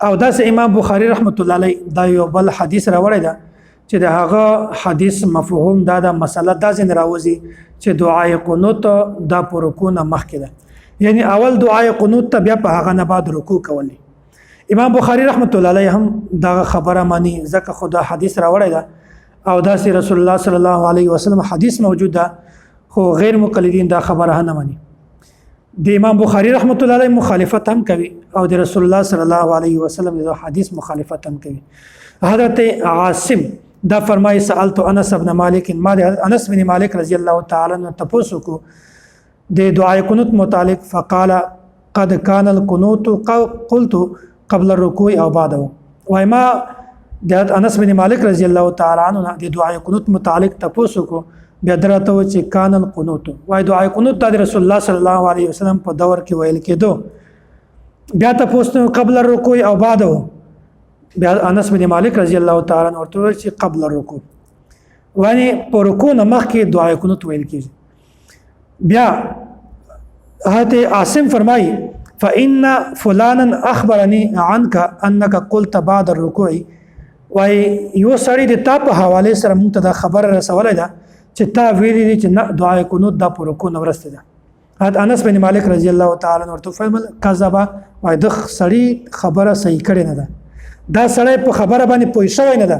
او داس امام بخاری رحمت الله علیه دا یو بل حدیث راوړی دا چې د هغه حدیث مفهوم دا د مسله دا ځین راوځي چې دعای قنوت دا پر رکوع نه مخکې ده، یعنی اول دعای قنوت ته بیا په هغه نه بعد رکوع کولی. امام بخاری رحمت الله علیه هم دا خبره مانی ځکه خدا حدیث راوړی دا او داسې رسول الله صلی الله علیه وسلم حدیث موجود ده، خو غیر مقلدین دا خبره نه مانی. د امام بخاری رحمت الله علیه مخالفت هم کوي او د رسول الله صلی الله علیه وسلم د حدیث مخالفت هم کوي. حضرت عاصم دا فرمایي سألت انس بن مالک، ما د انس بن مالک رضی الله تعالی عنہ تپوسو کو د دعای قنوت متعلق، فقال قد كان القنوت قلت قبل الركوع او بعده. وای ما د انس بن مالک رضی الله تعالی عنہ د دعای قنوت متعلق تپوسو کو بیا درته و چې کان القنوت، وای دعای قنوت د رسول الله صلی الله علیه وسلم په دور کې ویل کېدو. بیا تاسو قبل الركوع او بعده، بیا انس بن مالک رضی الله تعالی عنہ ورته ویل چې قبل الركوع، وانی په رکوع نه مخکې دعای قنوت ویل کېږي. بیا حضرت عاصم فرمایي فإن فلانا أخبرني عنك أنك قلت بعد الركوع، وای یو سړی د تا په حواله سره مونږ ته دا خبره رسولای ده چې تا ویلي دي چې نه دعای قنوت دا پر رکوع نه ورسته ده. حضرت انس بن مالک رضی الله تعالی عنہ ورته فرمایل کذبا، وای د سړی خبره صحیح کړي نه ده، دا سړی په خبره باندې پوه شوی نه ده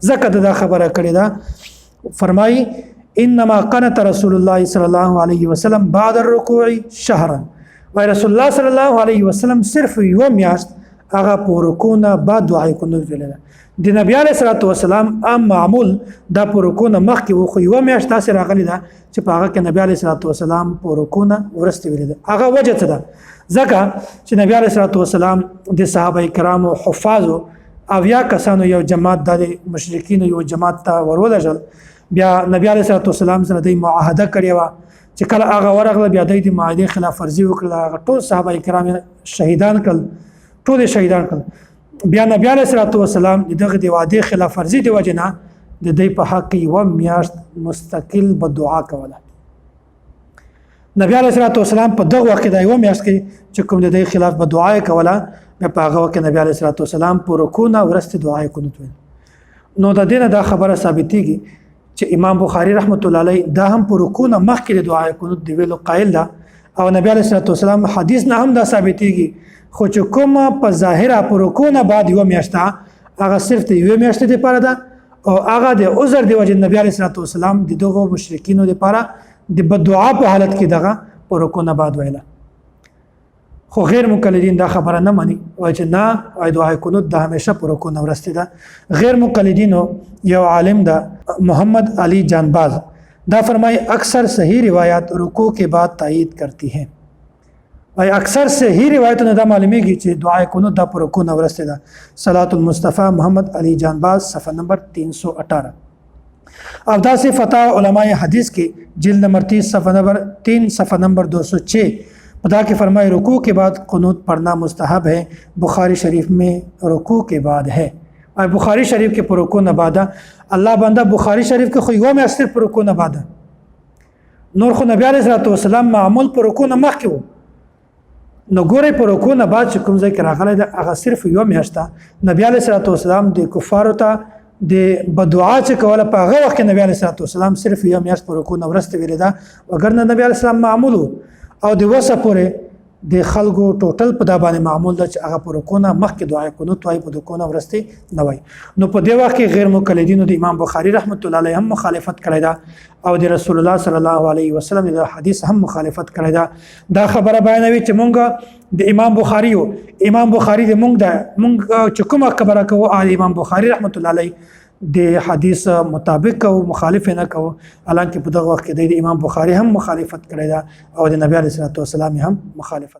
ځکه دا خبره کړې ده. فرمایي انما قنت رسول الله صلی الله علیه وسلم بعد الركوع شهرا، وای رسول الله صلی الله علیه وسلم صرف یو میاشت هغه په رکوع نه بعد دعای قنوت ویل ده. د نبی علیه الصلاه والسلام عام معمول دا په رکوع نه مخکې و، خو یو میاشت تاسو راغلی ده چې په هغه کې نبی علیه الصلاه والسلام په رکوع نه ورسته ویل ده. هغه وجه څه ده؟ ځکه چې نبی علیه الصلاه والسلام د صحابه کرامو حفاظو او یا کسانو یو جماعت د مشرکین یو جماعت ته ورولېږل، بیا نبی علیه الصلاه والسلام سره د معاهده کړې و چې کله هغه ورغله بیا د معاهده خلاف ورزي وکړه، هغه ټول صحابه کرام شهیدان کړل، ټول شهیدان کړل. بیا نبی علیه الصلاه والسلام دغه د وعده خلاف ورزي د وجنه د دې په حق یو میاشت مستقل به دعا کوله. نبی علیه الصلاه والسلام په دغه وخت د یو میاشت کې چې کوم د دې خلاف به دعا کوله، په هغه وخت نبی علیه الصلاه والسلام په رکوع نه ورسته دعا قنوت ویل. نو د دینه دا خبره ثابتېږي چې امام بخاری رحمت الله علیه دا هم په رکوع نه مخکې د دعای قنوت دی ویلو قائل ده، او نبی علیه الصلاه والسلام حدیث نه هم دا ثابتېږي. خو چې کومه په ظاهره په رکوع نه بعد یو میاشت هغه صرف د یو میاشت لپاره ده، او هغه د عذر دی وجه نبی علیه الصلاه والسلام د دغه مشرکینو لپاره د بدعا په حالت کې دغه په رکوع نه بعد ویله. خو غیر مقلدین دا خبره نه مانی، وای چې نه وای دعای قنوت د همیشه په رکوع نه ورسته ده. غیر مقلدینو یو عالم ده محمد علی جانباز دا فرمائے اکثر صحیح روایات رکوع کے بعد تائید کرتی ہیں، اور اکثر صحیح روایتوں نے دا معلومیږي چې دعای قنوت دا پر رکوع نه ورسته ده. صلات المصطفی محمد علی جانباز صفحه نمبر 318. او دا سے فتاوی علماء حدیث کی جلد نمبر 30 صفحہ نمبر 3 صفحہ نمبر 206 بتا کے فرمائے رکوع کے بعد قنوت پڑھنا مستحب ہے، بخاری شریف میں رکوع کے بعد ہے. اور بخاری شریف کے پر رکوع نہ بعد اللہ بندہ بخاری شریف کے خیو میں اصل پر رکوع نہ بعد نور خو نبی علیہ الصلوۃ والسلام معمول پر رکوع نہ مخ کیو نو ګوره پر رکوع نه بعد کوم ځای کې راغلی دا هغه صرف یو میاشته نبی علیه الصلوۃ والسلام د کفارو ته د بدعا چې کوله په هغه وخت کې نبی علیه الصلوۃ والسلام صرف یو میاشت پر رکوع نه ورسته ویل دا، وګرنه نبی علیه السلام معمول او د وسه پورې د خلکو ټوټل په دا باندې معمول ده چې هغه پر رکوع نه مخکې دعای قنوت وای په رکوع نه ورسته نه وای. نو په دې وخت کې غیر مقلدینو د امام بخاری رحمت الله علیه هم مخالفت کړی ده او د رسول الله صلی الله علیه وسلم د حدیث هم مخالفت کړی ده. دا خبره بیانوي چې مونږ د امام بخاری د مونږ چې کومه خبره کوو امام بخاری رحمت الله علیه د حدیث مطابق کوو، مخالف نه کوو، حالانکه په دغه وخت کې د امام بخاری هم مخالفت کړی ده او د نبی علیه الصلوۃ والسلام هم مخالفت